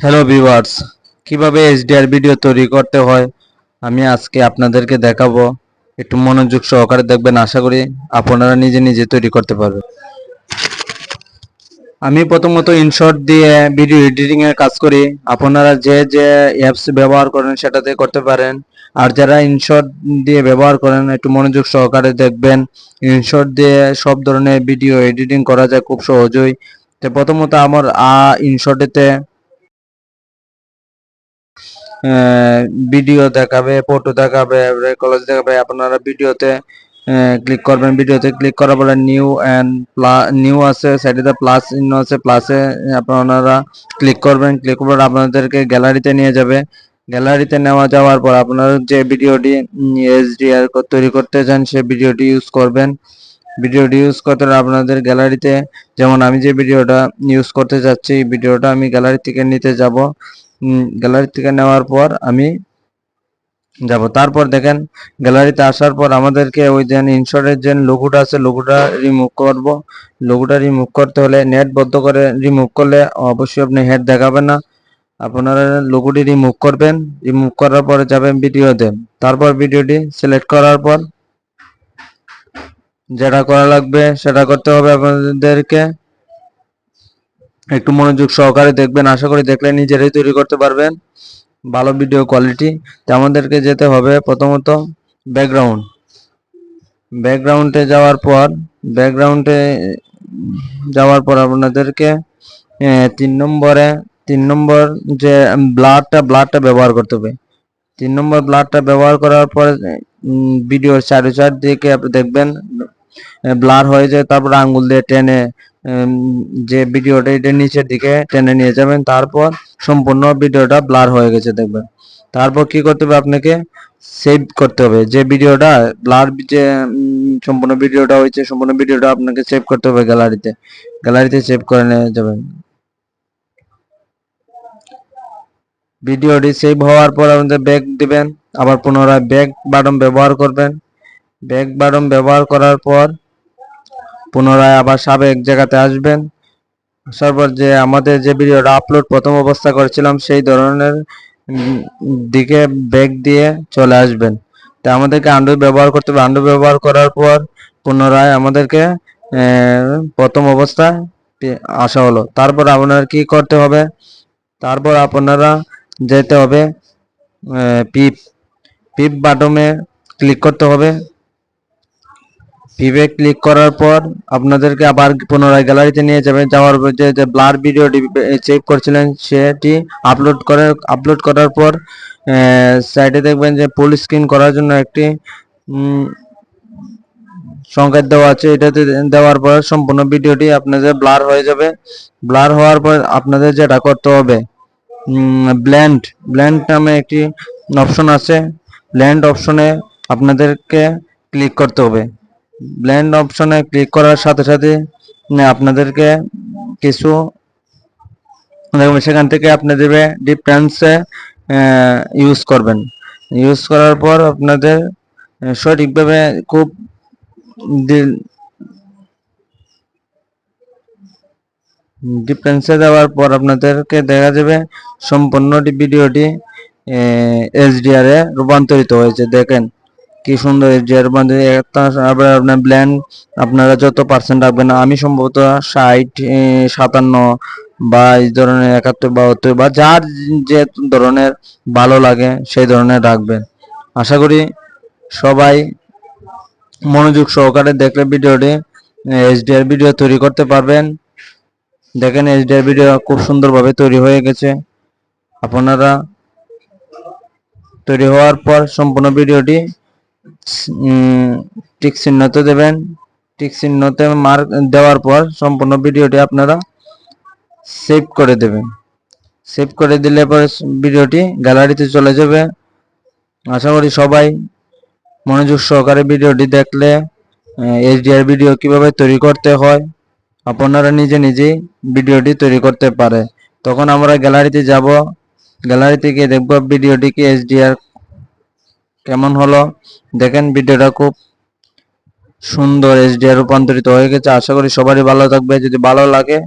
Hello viewers, কিভাবে HDR video তৈরি করতে হয় আমি আজকে আপনাদেরকে দেখাবো। একটু মনোযোগ সহকারে দেখবেন, আশা করি আপনারা নিজে নিজে তৈরি করতে পারবেন। আমি প্রথমত ইনশর্ট দিয়ে ভিডিও এডিটিং এর কাজ করি। আপনারা যে যে অ্যাপস ব্যবহার করেন সেটাতে করতে পারেন। আর যারা ইনশর্ট দিয়ে ব্যবহার করেন একটু মনোযোগ সহকারে দেখবেন। ইনশর্ট দিয়ে সব ধরনের ভিডিও এডিটিং করা যায় খুব সহজেই। তো প্রথমত আমার ইনশর্টেতে ভিডিও দেখাবে, ফটো দেখাবে, কলেজ দেখাবে। আপনারা ভিডিওতে ক্লিক করবেন। ভিডিওতে ক্লিক করার পরে নিউ আছে, সাইডে প্লাস চিহ্ন আছে, প্লাসে আপনারা ক্লিক করবেন। ক্লিক করার আপনাদেরকে গ্যালারিতে নিয়ে যাবে। গ্যালারিতে নেওয়া যাওয়ার পর আপনারা যে ভিডিওটি এইচডিআর তৈরি করতে চান সে ভিডিওটি ইউজ করবেন। ভিডিওটি ইউজ করতে আপনাদের গ্যালারিতে, যেমন আমি যে ভিডিওটা ইউজ করতে যাচ্ছি এই ভিডিওটা আমি গ্যালারি থেকে নিতে যাব। গ্যালারি থেকে নেওয়ার পর আমি যাব। তারপর দেখেন গ্যালারিতে আসার পর আমাদেরকে ওই যে ইনশর্টের যে লোগোটা আছে লোগোটা রিমুভ করব। লোগোটা রিমুভ করতে হলে নেট বন্ধ করে রিমুভ করলে অবশ্যই আপনি হেড দেখাবেন না। আপনারা লোগোটি রিমুভ করবেন। রিমুভ করার পরে যাবেন ভিডিওতে। তারপর ভিডিওটি সিলেক্ট করার পর যেটা করা লাগবে সেটা করতে হবে আপনাদেরকে। একটু মনোযোগ সহকারে দেখবেন, আশা করি দেখলে নিজেরাই তৈরি করতে পারবেন ভালো ভিডিও কোয়ালিটি। তো আমাদেরকে যেতে হবে প্রথমত ব্যাকগ্রাউন্ডে যাওয়ার পর আপনাদেরকে তিন নম্বর যে ব্লাডটা ব্যবহার করতে হবে। 3 নম্বর ব্লাডটা ব্যবহার করার পরে ভিডিওর চারিদিকে আপনি দেখবেন ব্লার হয়ে যায়। তারপর আঙ্গুল দিয়ে টেনে যে ভিডিওটা এটা নিচের দিকে টেনে নিয়ে যাবেন। তারপর সম্পূর্ণ ভিডিওটা ব্লার হয়ে গেছে দেখবেন। তারপর কি করতে হবে, আপনাকে সেভ করতে হবে যে ভিডিওটা ব্লার যে সম্পূর্ণ ভিডিওটা হয়েছে, সম্পূর্ণ ভিডিওটা আপনাকে সেভ করতে হবে গ্যালারিতে সেভ করে নিয়ে যাবেন। ভিডিওটি সেভ হওয়ার পর আপনাদের ব্যাক দিবেন, আবার পুনরায় ব্যাক বাটন ব্যবহার করবেন। ব্যাক বাটন ব্যবহার করার পর পুনরায় আবার সাবেক জায়গাতে আসবেন। আসার পর যে আমাদের যে ভিডিওটা আপলোড প্রথম অবস্থা করেছিলাম সেই ধরনের দিকে ব্যাক দিয়ে চলে আসবেন। তা আমাদেরকে আন্ডু ব্যবহার করতে হবে। আন্ডু ব্যবহার করার পর পুনরায় আমাদেরকে প্রথম অবস্থায় আসা হলো। তারপর আপনার কি করতে হবে, তারপর আপনারা যেতে হবে পিপ পিপ বাটনে ক্লিক করতে হবে। পিপে ক্লিক করার পর আপনাদেরকে আবার পুনরায় গ্যালারিতে নিয়ে যাবেন। যাওয়ার পর যে ব্লার ভিডিওটি সেভ করছিলেন সেটি আপলোড করার পর সাইডে দেখবেন যে ফুল স্ক্রিন করার জন্য একটি সংকেত দেওয়া আছে। এটাতে দেওয়ার পর সম্পূর্ণ ভিডিওটি আপনাদের ব্লার হয়ে যাবে। ব্লার হওয়ার পর আপনাদের যেটা করতে হবে, ব্লেন্ড নামে একটি অপশন আছে। ব্লেন্ড অপশনে আপনাদেরকে ক্লিক করতে হবে। ব্লেন্ড অপশনে ক্লিক করার সাথে সাথে আপনাদেরকে কিছু সেখান থেকে আপনাদের ডিফারেন্সে ইউজ করবেন। ইউজ করার পর আপনাদের সঠিকভাবে খুব ডিফারেন্সে দেওয়ার পর আপনাদেরকে দেখা যাবে সম্পূর্ণ ভিডিওটি এইচডিআর এ রূপান্তরিত হয়েছে। দেখেন কি সুন্দর এইচডিআর রূপান্তরিত। আপনার ব্ল্যান্ড আপনারা যত পার্সেন্ট রাখবেন, আমি সম্ভবত 60, 57 বা এই ধরনের 71, 72 বা যার যে ধরনের ভালো লাগে সেই ধরনের রাখবেন। আশা করি সবাই মনোযোগ সহকারে দেখলে ভিডিওটি এইচডিআর ভিডিও তৈরি করতে পারবেন। দেখেন এইচডিআর ভিডিও খুব সুন্দরভাবে তৈরি হয়ে গেছে। আপনারা তৈরি হওয়ার পর সম্পূর্ণ ভিডিওটি টিক চিহ্নতে দেবেন। টিক চিহ্নতে মার্ক দেওয়ার পর সম্পূর্ণ ভিডিওটি আপনারা সেভ করে দেবেন। সেভ করে দিলে পরে ভিডিওটি গ্যালারিতে চলে যাবে। আশা করি সবাই মনোযোগ সহকারে ভিডিওটি দেখলে এইচডিআর ভিডিও কিভাবে তৈরি করতে হয় আপনারা নিজে নিজেই ভিডিওটি তৈরি করতে পারে। তখন আমরা গ্যালারিতে যাব, গ্যালারিতে গিয়ে দেখব ভিডিওটি কি এইচডিআর কেমন হলো। দেখেন ভিডিওটা খুব সুন্দর এইচডিআর রূপান্তরিত হয়ে গেছে। আশা করি সবারই ভালো থাকবে। যদি ভালো লাগে